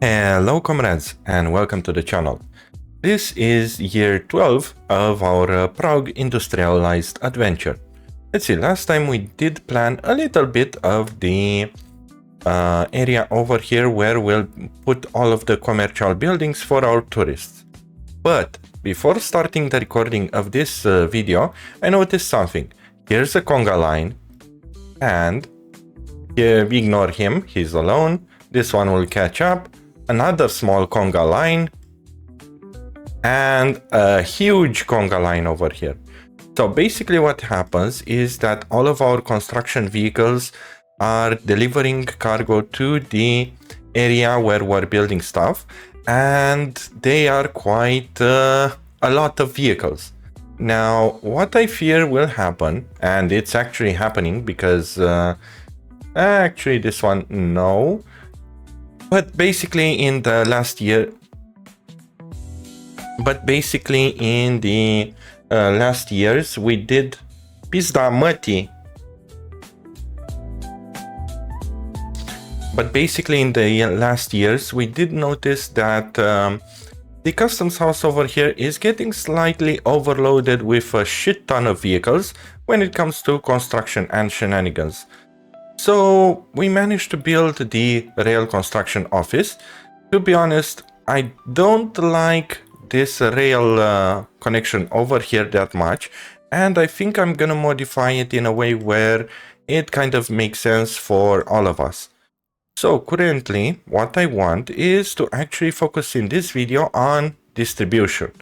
Hello comrades and welcome to the channel. This is year 12 of our Prague Industrialized adventure. Let's see, last time we did plan a little bit of the area over here where we'll put all of the commercial buildings for our tourists. But before starting the recording of this video, I noticed something. Here's a conga line and we ignore him, he's alone. This one will catch up. Another small conga line and a huge conga line over here. So basically what happens is that all of our construction vehicles are delivering cargo to the area where we're building stuff, and they are quite a lot of vehicles. Now what I fear will happen, and it's actually happening because actually this one, no. But basically in the last year, last years we did pizda mătii. But basically in the last years we did notice that the customs house over here is getting slightly overloaded with a shit ton of vehicles when it comes to construction and shenanigans. So we managed to build the rail construction office. To be honest, I don't like this rail connection over here that much, and I think I'm gonna modify it in a way where it kind of makes sense for all of us. So currently what I want is to actually focus in this video on distribution.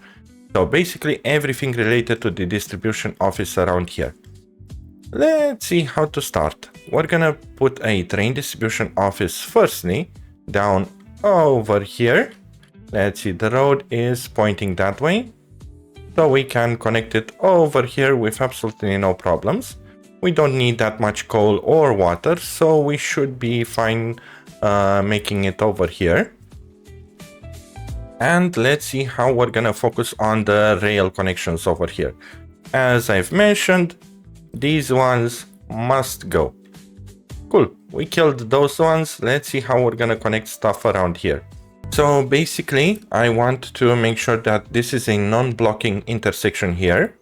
So basically everything related to the distribution office around here. Let's see how to start. We're gonna put a train distribution office firstly down over here. Let's see, the road is pointing that way, so we can connect it over here with absolutely no problems. We don't need that much coal or water, so we should be fine making it over here. And let's see how we're gonna focus on the rail connections over here. As I've mentioned, these ones must go. Cool, we killed those ones. Let's see how we're gonna connect stuff around here. So basically, I want to make sure that this is a non-blocking intersection here.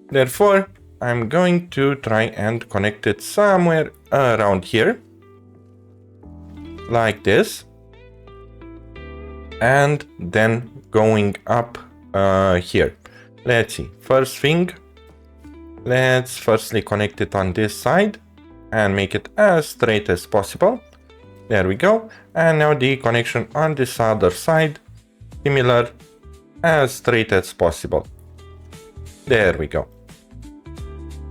Therefore, I'm going to try and connect it somewhere around here. Like this. And then going up here. Let's see, first thing, let's firstly connect it on this side and make it as straight as possible. There we go. And now the connection on this other side, similar, as straight as possible. There we go.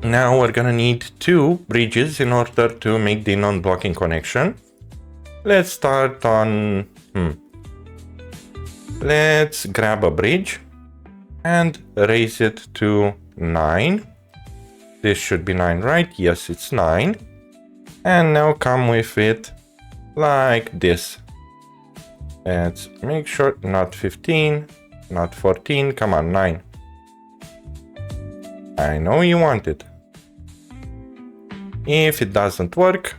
Now we're gonna need two bridges in order to make the non-blocking connection. Let's start on, let's grab a bridge and raise it to 9. This should be 9, right? Yes, it's 9. And now come with it like this. Let's make sure, not 15, not 14, come on, 9. I know you want it. If it doesn't work,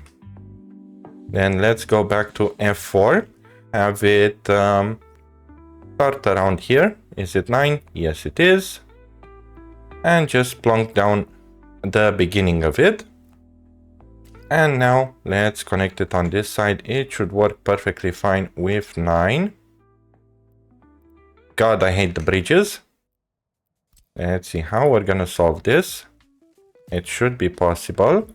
then let's go back to F4, have it start around here. Is it 9? Yes, it is. And just plonk down the beginning of it. And now let's connect it on this side. It should work perfectly fine with 9. God, I hate the bridges. Let's see how we're gonna solve this. It should be possible.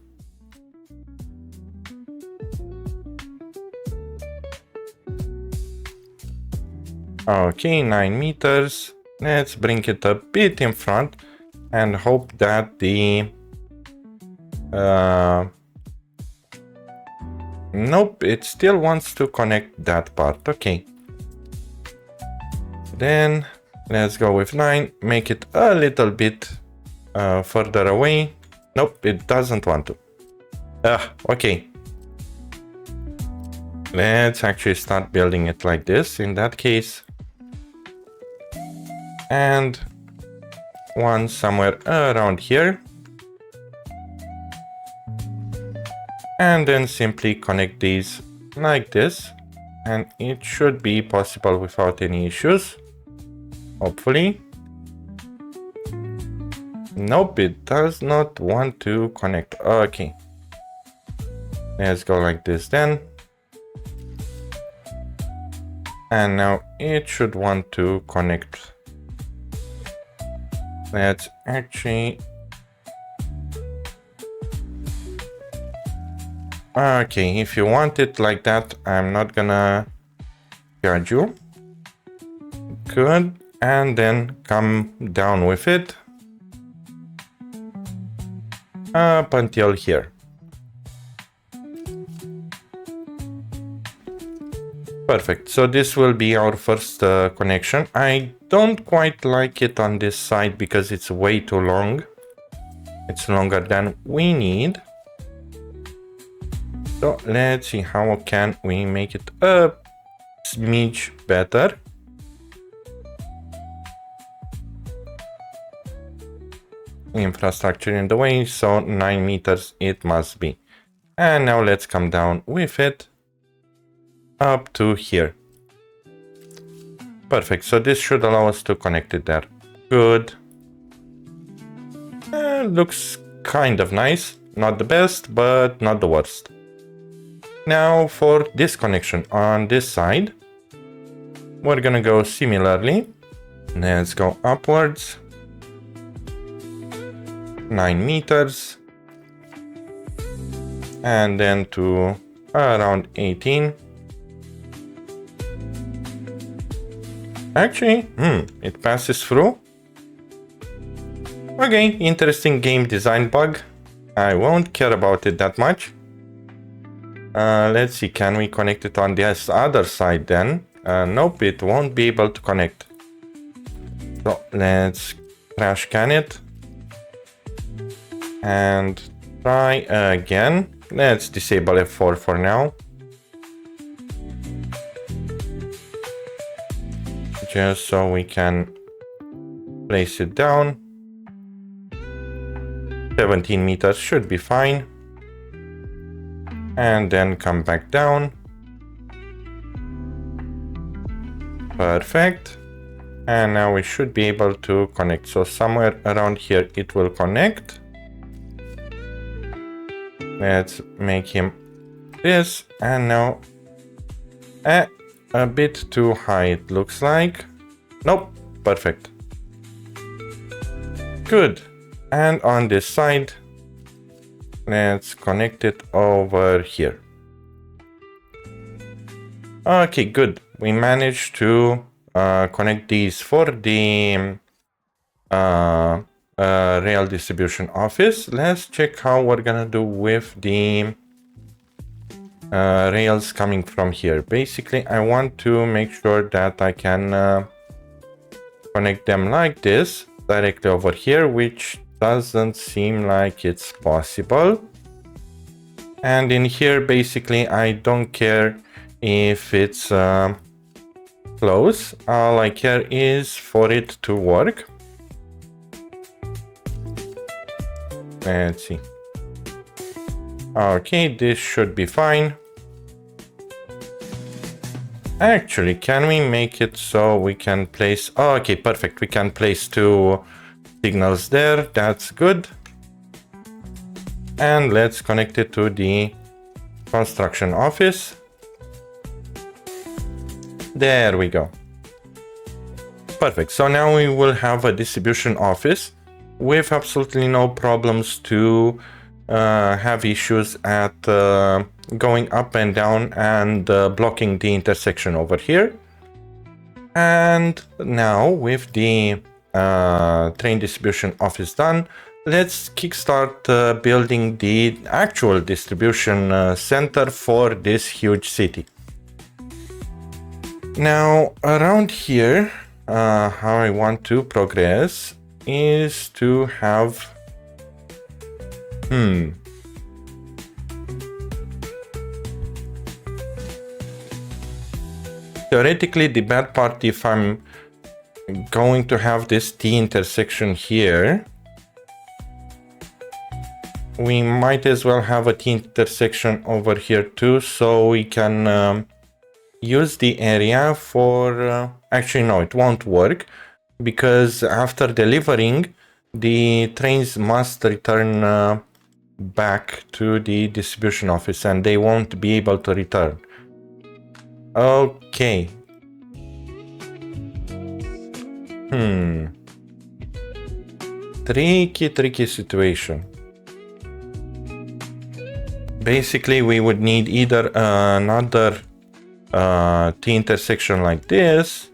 Okay, 9 meters. Let's bring it a bit in front and hope that the nope, it still wants to connect that part. Okay. Then let's go with 9, make it a little bit further away. Nope, it doesn't want to. Okay. Let's actually start building it like this in that case. And one somewhere around here. And then simply connect these like this. And it should be possible without any issues. Hopefully. Nope, it does not want to connect. Okay. Let's go like this then. And now it should want to connect. Let's actually... Okay, if you want it like that, I'm not gonna judge you. Good, and then come down with it up until here. Perfect, so this will be our first connection. I don't quite like it on this side because it's way too long. It's longer than we need. So let's see how can we make it a smidge better. Infrastructure in the way, so 9 meters it must be. And now let's come down with it up to here. Perfect, so this should allow us to connect it there. Good. Looks kind of nice. Not the best, but not the worst. Now for this connection on this side, we're gonna go similarly. Let's go upwards. 9 meters. And then to around 18. Actually, it passes through. Okay, interesting game design bug. I won't care about it that much. Let's see, can we connect it on this other side then? Nope, it won't be able to connect. So let's trash can it. And try again. Let's disable F4 for now. Just so we can place it down. 17 meters should be fine. And then come back down. Perfect. And now we should be able to connect. So somewhere around here it will connect. Let's make him this. And now a bit too high it looks like. Nope, perfect. Good. And on this side, let's connect it over here. Okay, good. We managed to connect these for the rail distribution office. Let's check how we're gonna do with the rails coming from here. Basically, I want to make sure that I can connect them like this directly over here, which doesn't seem like it's possible. And in here, basically, I don't care if it's close. All I care is for it to work. Let's see. Okay, this should be fine. Actually, can we make it so we can place... Oh, okay, perfect. We can place 2 signals there. That's good. And let's connect it to the construction office. There we go. Perfect. So now we will have a distribution office with absolutely no problems to have issues at going up and down and blocking the intersection over here. And now with the train distribution office done, let's kickstart building the actual distribution center for this huge city. Now around here, how I want to progress is to have theoretically, the bad part, if I'm going to have this T intersection here, we might as well have a T intersection over here too, so we can use the area for... actually, no, it won't work, because after delivering, the trains must return back to the distribution office, and they won't be able to return. Okay. Tricky situation. Basically, we would need either another T-intersection like this,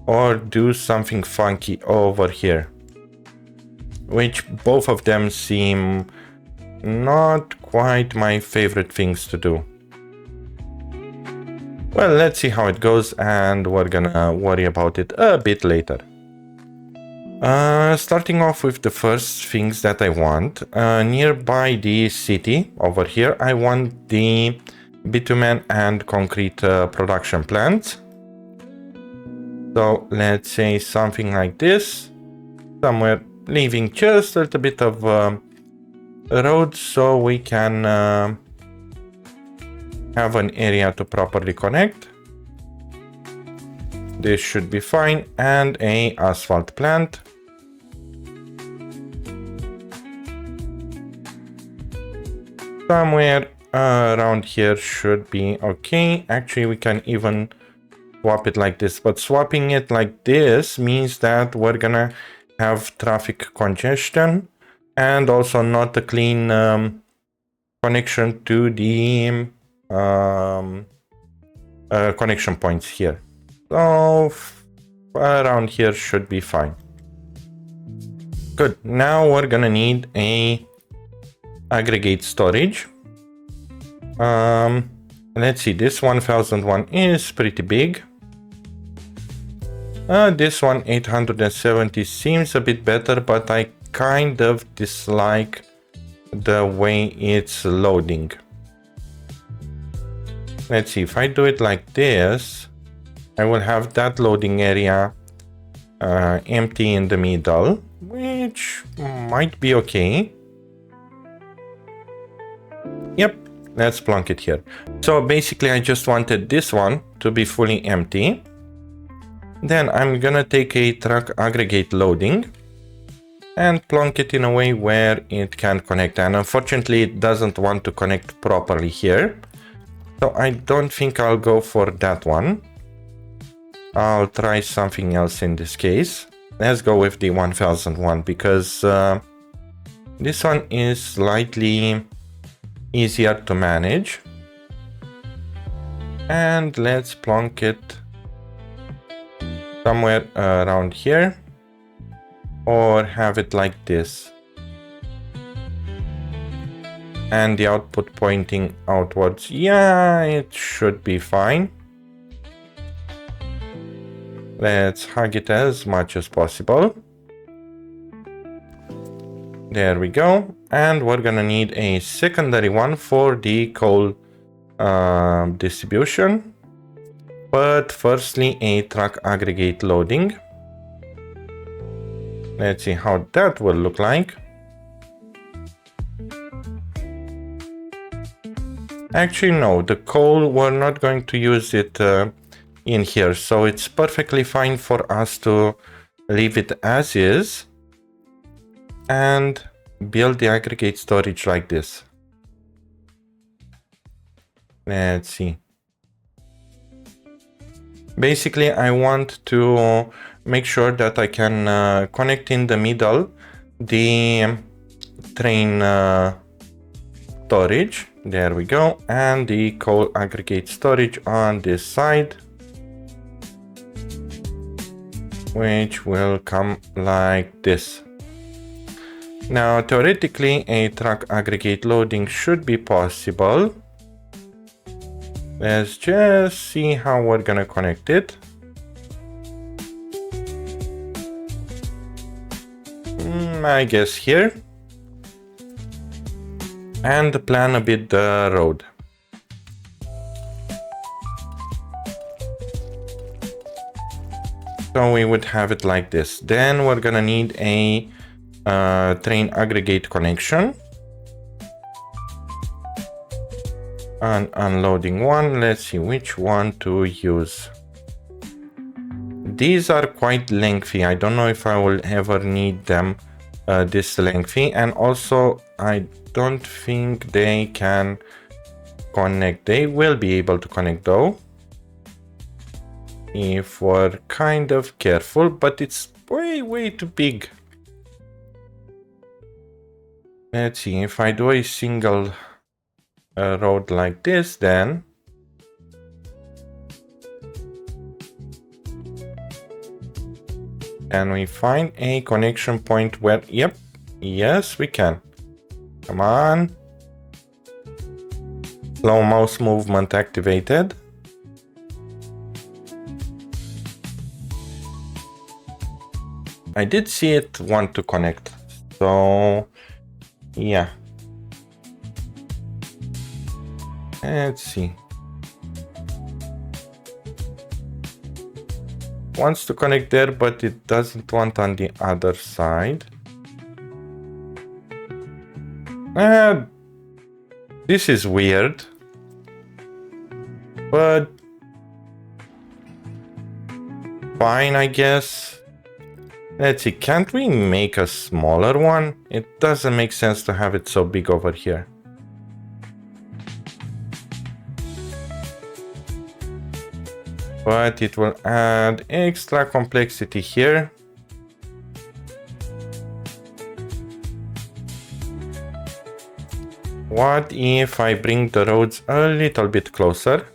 or do something funky over here. Which both of them seem not quite my favorite things to do. Well, let's see how it goes, and we're gonna worry about it a bit later. Starting off with the first things that I want. Nearby the city, over here, I want the bitumen and concrete production plant. So let's say something like this. Somewhere leaving just a little bit of road so we can have an area to properly connect. This should be fine. And a asphalt plant. Somewhere around here should be okay. Actually, we can even swap it like this, but swapping it like this means that we're gonna have traffic congestion and also not a clean connection to the connection points here. So around here should be fine. Good. Now we're gonna need a aggregate storage. Let's see, this 1001 is pretty big. This one 870 seems a bit better, but I kind of dislike the way it's loading. Let's see, if I do it like this, I will have that loading area empty in the middle, which might be okay. Yep, let's plonk it here. So basically I just wanted this one to be fully empty. Then I'm gonna take a truck aggregate loading and plonk it in a way where it can connect. And unfortunately it doesn't want to connect properly here. So I don't think I'll go for that one. I'll try something else in this case. Let's go with the 1001 because this one is slightly easier to manage. And let's plonk it somewhere around here, or have it like this, and the output pointing outwards. Yeah, it should be fine. Let's hug it as much as possible. There we go. And we're gonna need a secondary one for the coal distribution. But firstly, a truck aggregate loading. Let's see how that will look like. Actually, no, the coal, we're not going to use it in here. So it's perfectly fine for us to leave it as is and build the aggregate storage like this. Let's see. Basically, I want to make sure that I can connect in the middle the train storage. There we go. And the coal aggregate storage on this side, which will come like this. Now, theoretically, a truck aggregate loading should be possible. Let's just see how we're gonna connect it. I guess here. And plan a bit the road. So we would have it like this. Then we're gonna need a train aggregate connection. and unloading one. Let's see which one to use. These are quite lengthy. I don't know if I will ever need them this lengthy, and also I don't think they can connect. They will be able to connect though, if we're kind of careful, but it's way too big. Let's see, if I do a single road like this, then can we find a connection point where, yep, yes we can. Come on. Slow mouse movement activated. I did see it want to connect, so yeah. Let's see. Wants to connect there, but it doesn't want on the other side. This is weird, but fine, I guess. Let's see, can't we make a smaller one? It doesn't make sense to have it so big over here. But it will add extra complexity here. What if I bring the roads a little bit closer?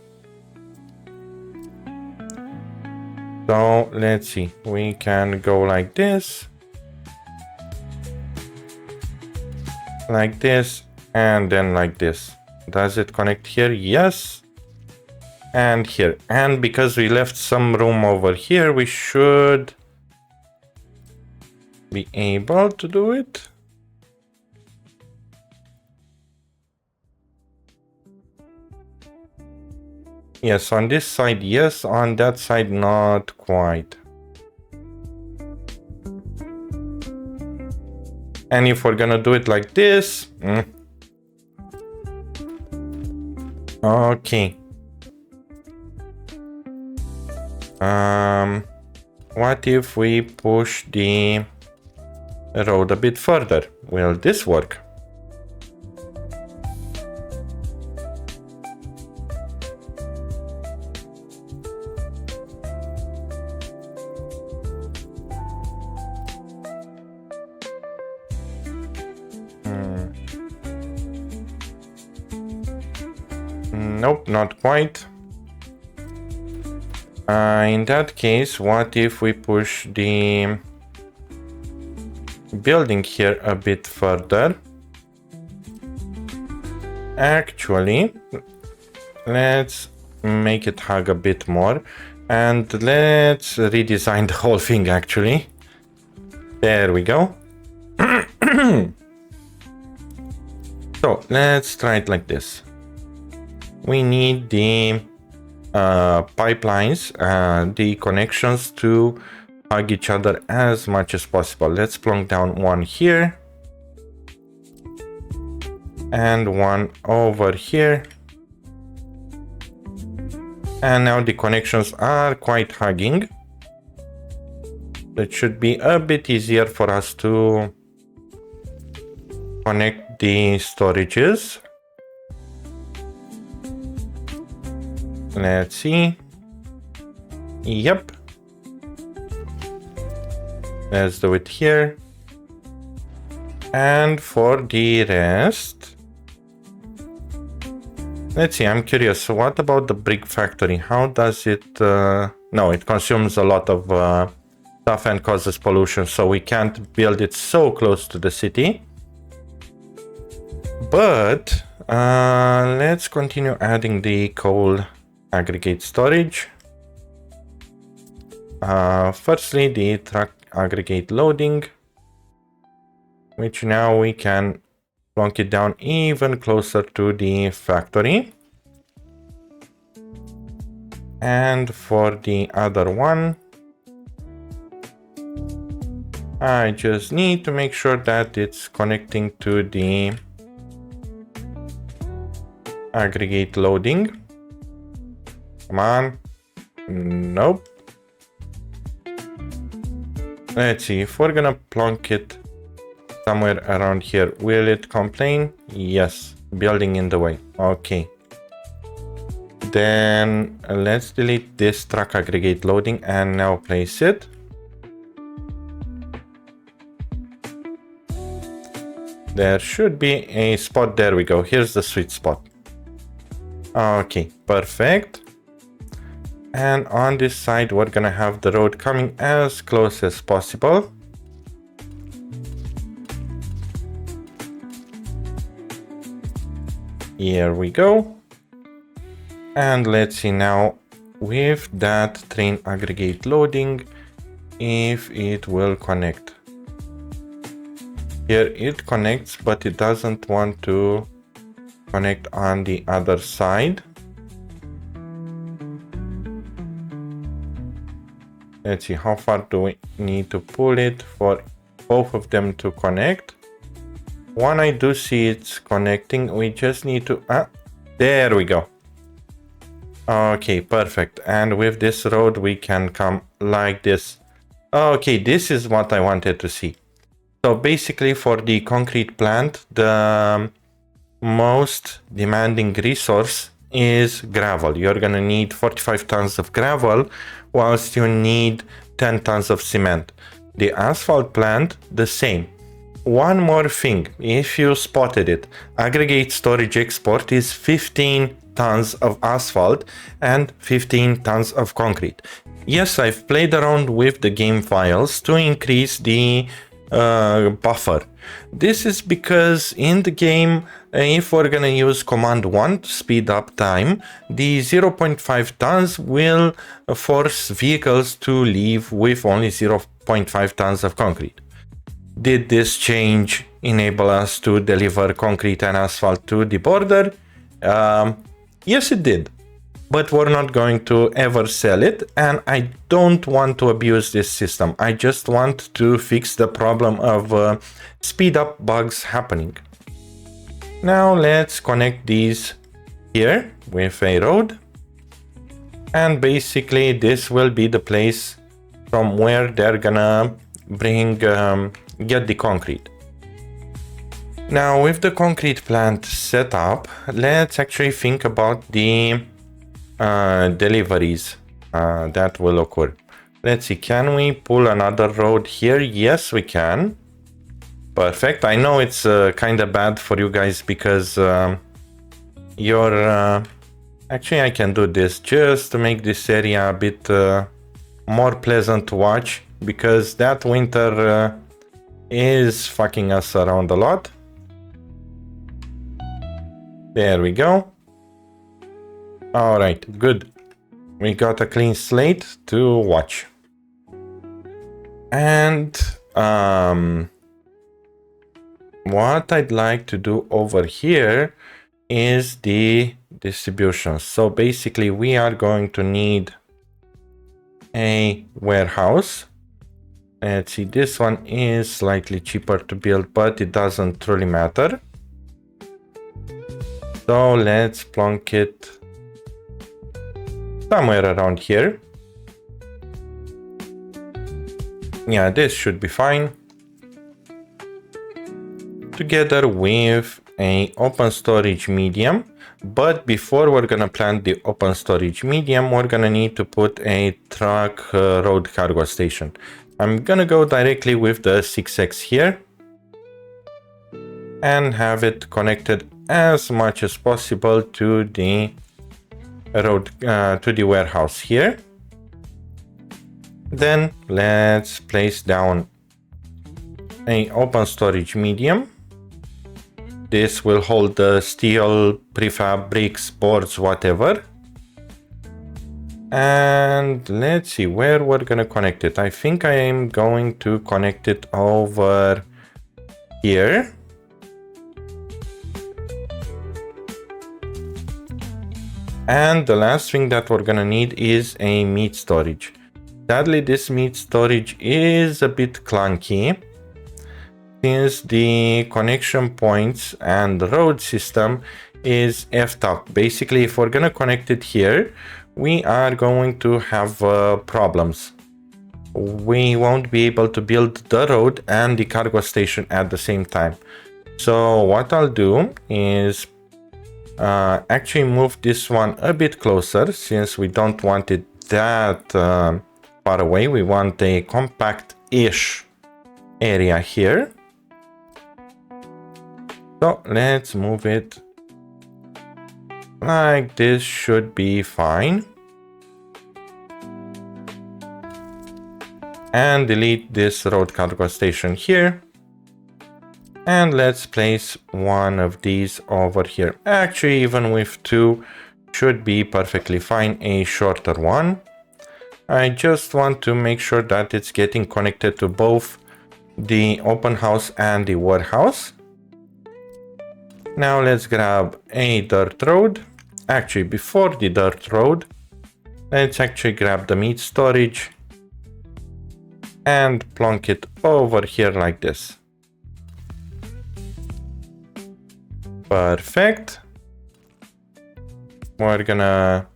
So let's see, we can go like this, and then like this. Does it connect here? Yes. And here. And because we left some room over here, we should be able to do it. Yes, on this side, yes. On that side, not quite. And if we're gonna do it like this... Okay. What if we push the road a bit further? Will this work? Nope, not quite. In that case, what if we push the building here a bit further? Actually, let's make it hug a bit more, and let's redesign the whole thing actually. There we go. So let's try it like this. We need the pipelines, the connections to hug each other as much as possible. Let's plonk down one here and one over here. And now the connections are quite hugging. It should be a bit easier for us to connect the storages. Let's see. Yep. Let's do it here. And for the rest, let's see, I'm curious. What about the brick factory? How does it... No, it consumes a lot of stuff and causes pollution, so we can't build it so close to the city. But let's continue adding the coal aggregate storage. Firstly, the truck aggregate loading, which now we can plonk it down even closer to the factory. And for the other one, I just need to make sure that it's connecting to the aggregate loading. Come on. Nope. Let's see, if we're gonna plonk it somewhere around here, will it complain? Yes, building in the way. Okay. Then let's delete this truck aggregate loading and now place it. There should be a spot. There we go. Here's the sweet spot. Okay, perfect. And on this side, we're gonna have the road coming as close as possible. Here we go. And let's see now with that train aggregate loading if it will connect. Here it connects, but it doesn't want to connect on the other side. Let's see, how far do we need to pull it for both of them to connect? One, I do see it's connecting. We just need to, there we go. Okay, perfect. And with this road, we can come like this. Okay, this is what I wanted to see. So basically for the concrete plant, the most demanding resource is gravel. You're gonna need 45 tons of gravel, whilst you need 10 tons of cement. The asphalt plant, the same. One more thing, if you spotted it, aggregate storage export is 15 tons of asphalt and 15 tons of concrete. Yes, I've played around with the game files to increase the buffer. This is because in the game, if we're gonna use command 1 to speed up time, the 0.5 tons will force vehicles to leave with only 0.5 tons of concrete. Did this change enable us to deliver concrete and asphalt to the border? Yes, it did. But we're not going to ever sell it, and I don't want to abuse this system. I just want to fix the problem of speed up bugs happening. Now let's connect these here with a road. And basically this will be the place from where they're gonna get the concrete. Now with the concrete plant set up, let's actually think about the deliveries that will occur. Let's see, can we pull another road here? Yes, we can. Perfect. I know it's kind of bad for you guys because you're actually I can do this just to make this area a bit more pleasant to watch, because that winter is fucking us around a lot. There we go. All right, good. We got a clean slate to watch. And what I'd like to do over here is the distribution. So basically we are going to need a warehouse. Let's see, this one is slightly cheaper to build, but it doesn't truly matter. So let's plonk it somewhere around here. Yeah, this should be fine. Together with a open storage medium. But before we're gonna plant the open storage medium, we're gonna need to put a truck road cargo station. I'm gonna go directly with the 6X here and have it connected as much as possible to the road, to the warehouse here. Then let's place down a open storage medium. This will hold the steel, prefab, bricks, boards, whatever. And let's see where we're gonna connect it. I think I am going to connect it over here. And the last thing that we're gonna need is a meat storage. Sadly, this meat storage is a bit clunky, since the connection points and the road system is effed up. Basically, if we're gonna connect it here, we are going to have problems. We won't be able to build the road and the cargo station at the same time. So what I'll do is actually move this one a bit closer, since we don't want it that far away. We want a compact-ish area here. So let's move it like this. Should be fine. And delete this road cargo station here. And let's place one of these over here. Actually, even with two should be perfectly fine, a shorter one. I just want to make sure that it's getting connected to both the open house and the warehouse. Now let's grab a dirt road. Actually, before the dirt road, let's actually grab the meat storage and plonk it over here like this. Perfect. We're gonna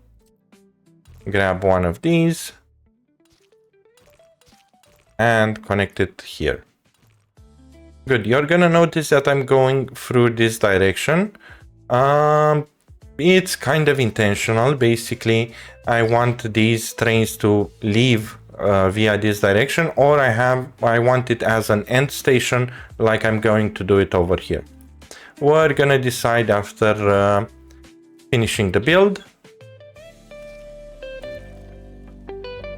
grab one of these and connect it here. Good. You're gonna notice that I'm going through this direction. It's kind of intentional. Basically, I want these trains to leave via this direction, or I want it as an end station, like I'm going to do it over here. We're gonna decide after finishing the build.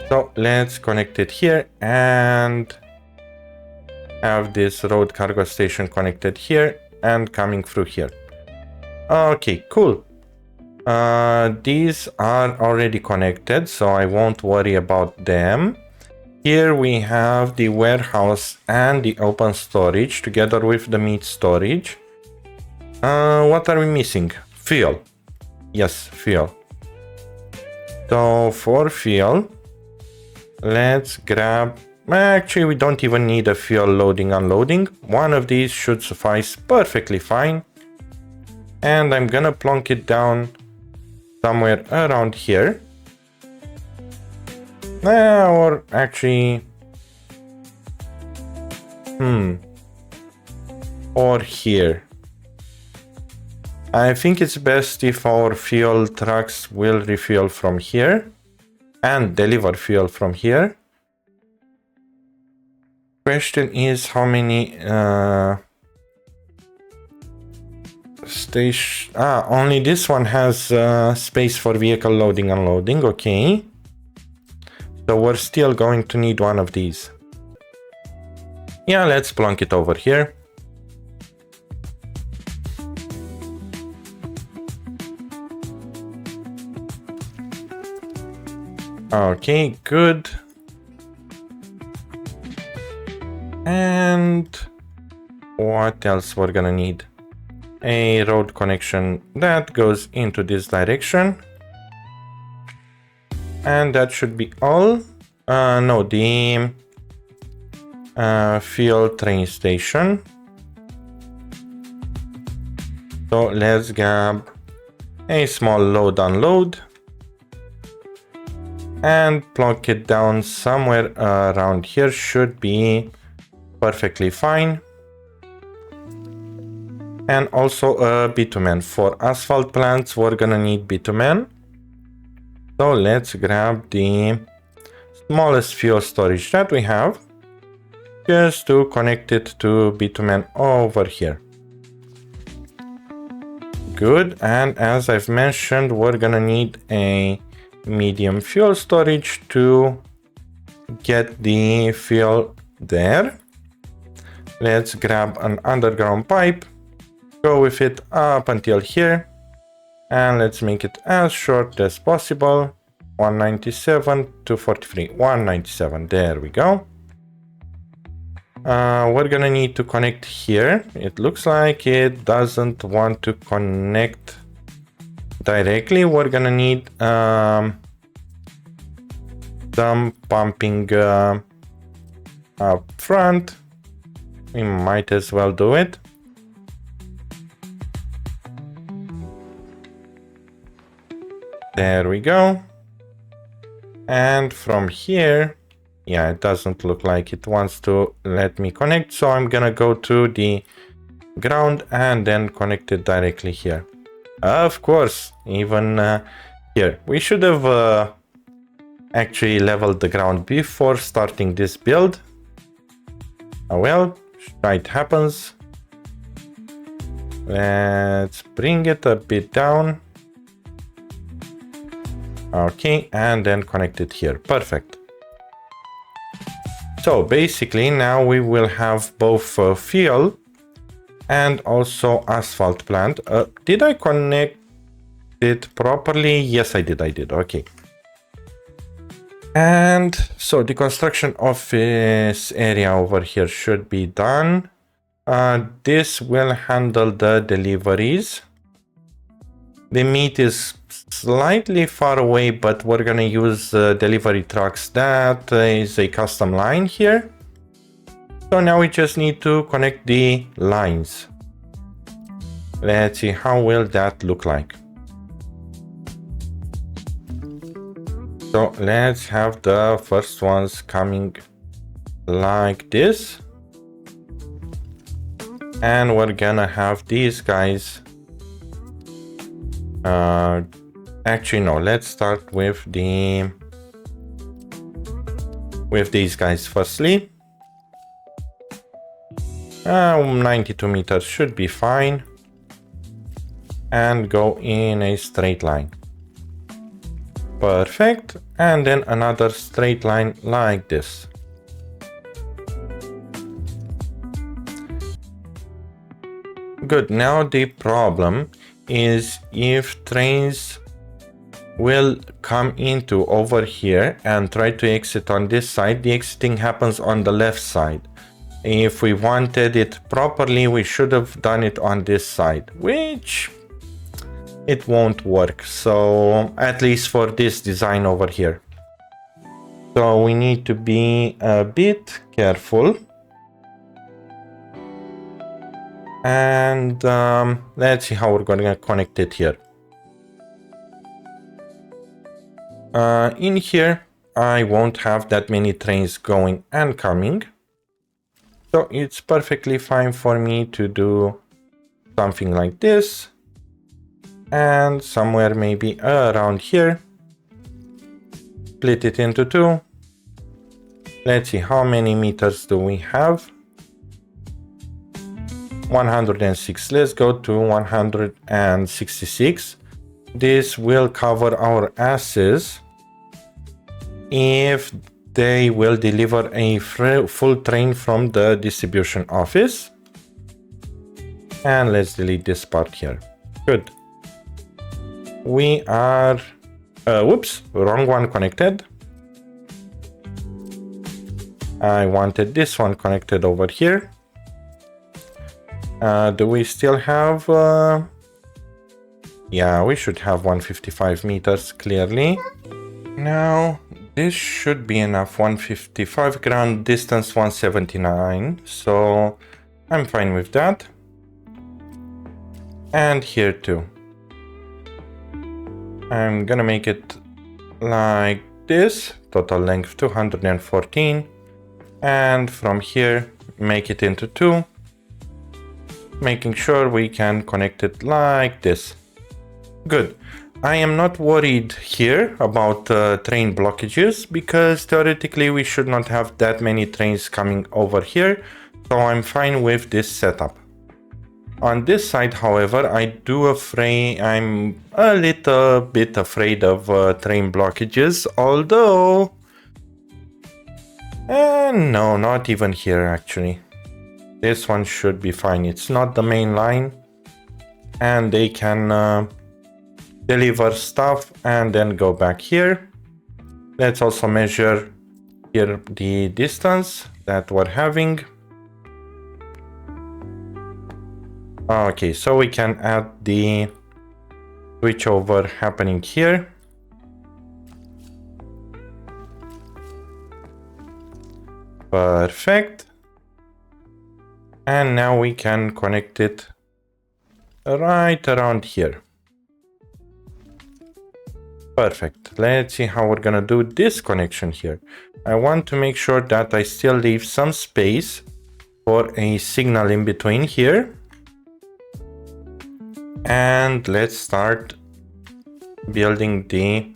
So let's connect it here and have this road cargo station connected here and coming through here. Okay, cool. These are already connected, so I won't worry about them. Here we have the warehouse and the open storage together with the meat storage. What are we missing? Fuel. Yes, fuel. So for fuel, let's grab... Actually, we don't even need a fuel loading unloading. One of these should suffice perfectly fine. And I'm gonna plonk it down somewhere around here. Or actually... Or here. I think it's best if our fuel trucks will refuel from here and deliver fuel from here. Question is how many station... only this one has space for vehicle loading unloading. Okay. So we're still going to need one of these. Yeah, let's plonk it over here. Okay, good. And what else we're gonna need? A road connection that goes into this direction. And that should be all. No, the fuel train station. So let's grab a small load unload and plonk it down somewhere around here. Should be perfectly fine. And also bitumen. For asphalt plants, we're gonna need bitumen. So let's grab the smallest fuel storage that we have, just to connect it to bitumen over here. Good. And as I've mentioned, we're gonna need a medium fuel storage to get the fuel there. Let's grab an underground pipe, go with it up until here, and let's make it as short as possible. 197 to 43, 197, there we go. We're gonna need to connect here. It looks like it doesn't want to connect directly. We're gonna need some pumping up front. We might as well do it. There we go. And from here, yeah, it doesn't look like it wants to let me connect. So I'm gonna go to the ground and then connect it directly here. Of course, even here. We should have actually leveled the ground before starting this build. Oh well, it happens. Let's bring it a bit down. Okay, and then connect it here. Perfect. So basically now we will have both fuel and also asphalt plant. Did I connect it properly? Yes, I did. Okay. And so the construction office area over here should be done. This will handle the deliveries. The meat is slightly far away, but we're gonna use delivery trucks. That is a custom line here. So now we just need to connect the lines. Let's see how will that look like. So let's have the first ones coming like this. And we're gonna have these guys. Actually, no, let's start with these guys firstly. 92 meters should be fine. And go in a straight line. Perfect. And then another straight line like this. Good. Now the problem is if trains will come into over here and try to exit on this side, the exiting happens on the left side. If we wanted it properly, we should have done it on this side, which it won't work. So at least for this design over here. So we need to be a bit careful. And let's see how we're going to connect it here. In here, I won't have that many trains going and coming. So it's perfectly fine for me to do something like this. And somewhere maybe around here. Split it into two. Let's see how many meters do we have. 106. Let's go to 166. This will cover our asses if they will deliver a full train from the distribution office. And let's delete this part here. Good. We are... whoops, wrong one connected. I wanted this one connected over here. Do we still have... yeah, we should have 155 meters clearly. Now, this should be enough. 155, ground distance 179. So I'm fine with that. And here too. I'm gonna make it like this. Total length 214. And from here, make it into two. Making sure we can connect it like this. Good. I am not worried here about train blockages because theoretically we should not have that many trains coming over here. So I'm fine with this setup. On this side, however, I'm a little bit afraid of train blockages, although... no, not even here actually. This one should be fine. It's not the main line. And they can deliver stuff and then go back here. Let's also measure here the distance that we're having. Okay, so we can add the switchover happening here. Perfect. And now we can connect it right around here. Perfect. Let's see how we're gonna do this connection here. I want to make sure that I still leave some space for a signal in between here. And let's start building the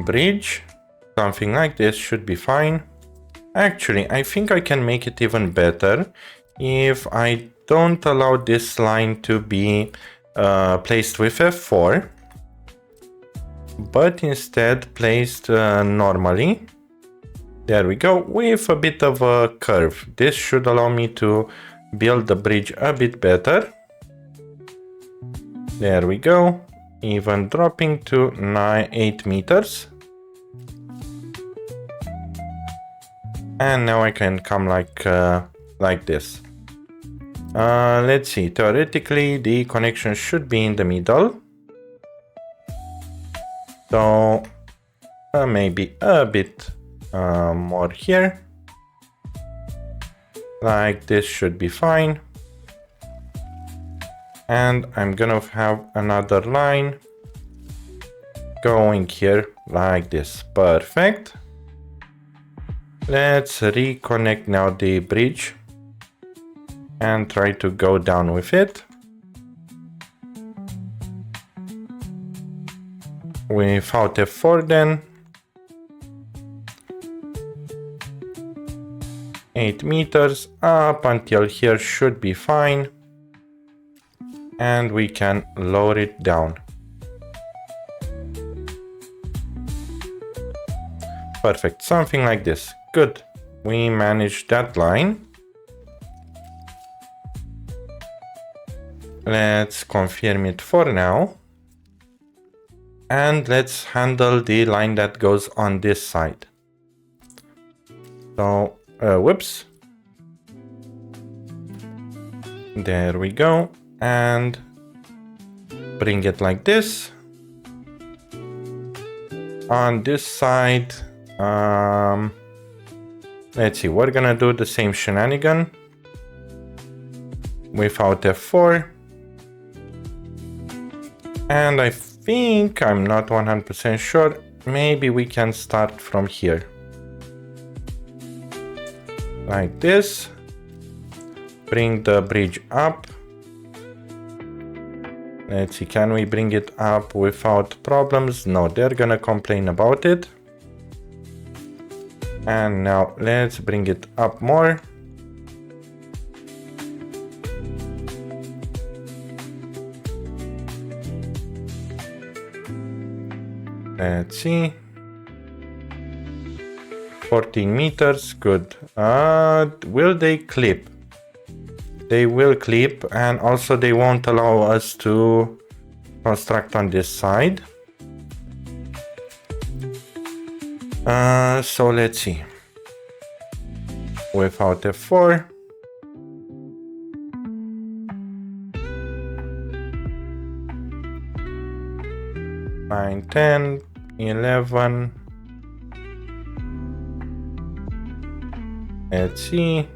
bridge. Something like this should be fine. Actually, I think I can make it even better if I don't allow this line to be placed with F4, but instead placed normally. There we go, with a bit of a curve. This should allow me to build the bridge a bit better. There we go, even dropping to 8 meters. And now I can come like this. Let's see, theoretically the connection should be in the middle. So maybe a bit more here. Like this should be fine. And I'm gonna have another line going here like this. Perfect. Let's reconnect now the bridge and try to go down with it. Without F4 then. 8 meters up until here should be fine. And we can lower it down. Perfect, something like this. Good, we managed that line. Let's confirm it for now. And let's handle the line that goes on this side. So, whoops. There we go. And bring it like this. On this side, let's see, we're gonna do the same shenanigan without F4. And I think, I'm not 100% sure, maybe we can start from here. Like this. Bring the bridge up. Let's see, can we bring it up without problems? No, they're gonna complain about it. And now let's bring it up more. Let's see. 14 meters, good. Will they clip? They will clip, and also they won't allow us to construct on this side. So let's see. Without F4. Nine, 10, 11. Let's see.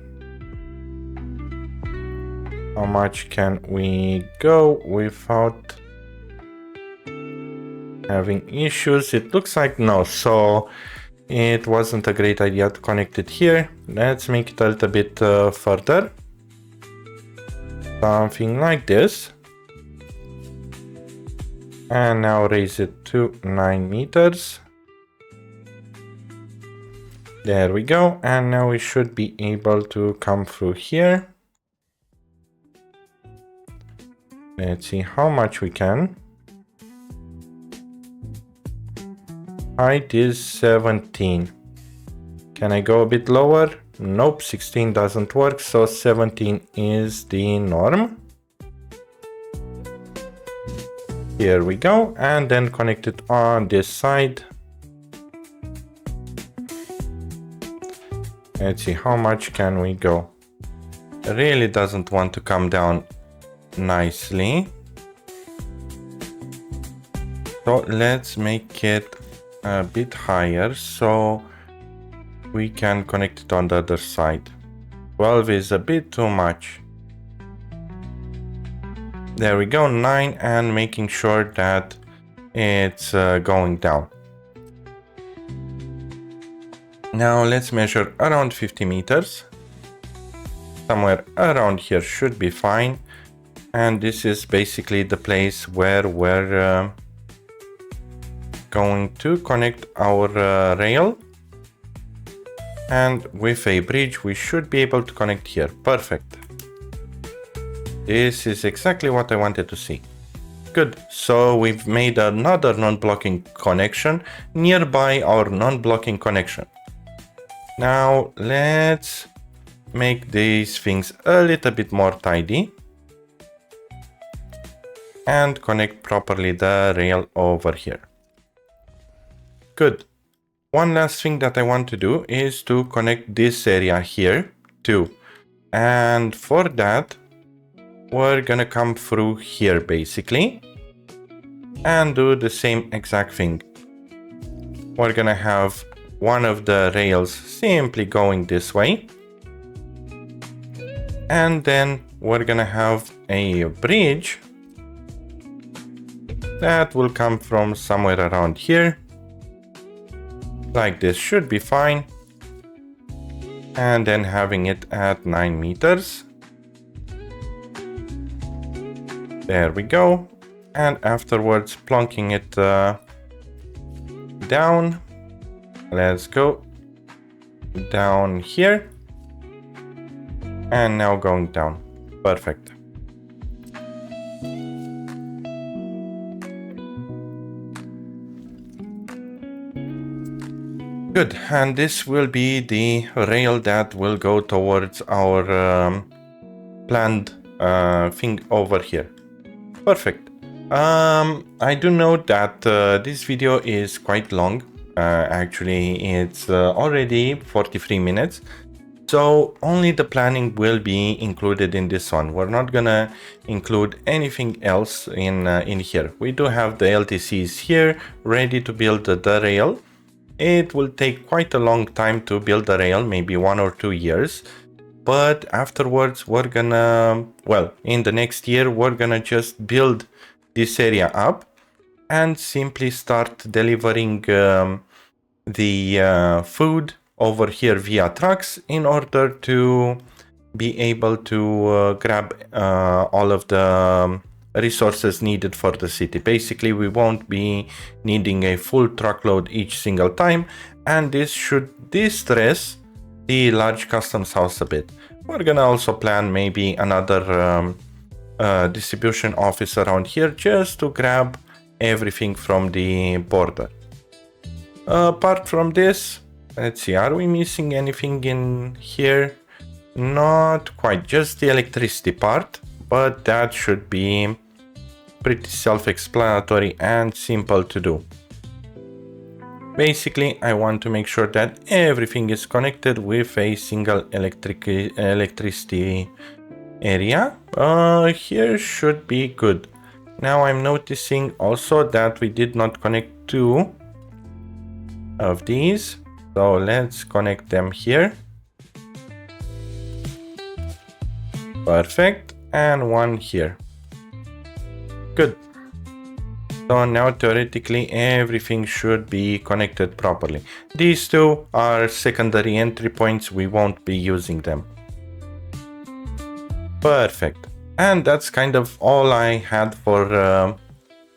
How much can we go without having issues? It looks like no, so it wasn't a great idea to connect it here. Let's make it a little bit further. Something like this. And now raise it to 9 meters. There we go. And now we should be able to come through here. Let's see how much we can. Height is 17. Can I go a bit lower? Nope, 16 doesn't work, so 17 is the norm. Here we go, and then connect it on this side. Let's see, how much can we go? It really doesn't want to come down nicely. So let's make it a bit higher so we can connect it on the other side. 12 is a bit too much. There we go, 9, and making sure that it's going down. Now let's measure around 50 meters. Somewhere around here should be fine. And this is basically the place where we're going to connect our rail. And with a bridge, we should be able to connect here. Perfect. This is exactly what I wanted to see. Good. So we've made another non-blocking connection nearby our non-blocking connection. Now let's make these things a little bit more tidy and connect properly the rail over here. Good. One last thing that I want to do is to connect this area here too. And for that, we're gonna come through here basically and do the same exact thing. We're gonna have one of the rails simply going this way. And then we're gonna have a bridge that will come from somewhere around here. Like this should be fine. And then having it at 9 meters. There we go. And afterwards plonking it down. Let's go down here. And now going down. Perfect. Good, and this will be the rail that will go towards our planned thing over here. Perfect. I do know that this video is quite long. Actually, it's already 43 minutes. So only the planning will be included in this one. We're not gonna include anything else in here. We do have the LTCs here ready to build the rail. It will take quite a long time to build the rail, maybe 1 or 2 years. But afterwards, we're gonna, well, in the next year, we're gonna just build this area up and simply start delivering the food over here via trucks in order to be able to grab all of the resources needed for the city. Basically, we won't be needing a full truckload each single time, and this should distress the large customs house a bit. We're gonna also plan maybe another distribution office around here just to grab everything from the border. Apart from this, let's see, are we missing anything in here? Not quite, just the electricity part, but that should be pretty self-explanatory and simple to do. Basically, I want to make sure that everything is connected with a single electricity area. Here should be good. Now I'm noticing also that we did not connect 2 of these. So let's connect them here. Perfect. And 1 here. Good. So now theoretically everything should be connected properly. These 2 are secondary entry points. We won't be using them. Perfect. And that's kind of all I had for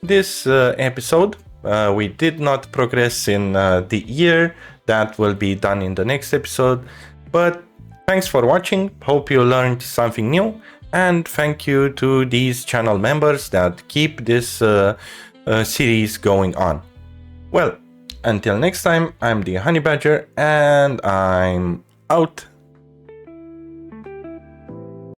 this episode. We did not progress in the year. That will be done in the next episode. But thanks for watching. Hope you learned something new. And thank you to these channel members that keep this series going on. Well, until next time, I'm the Honey Badger and I'm out.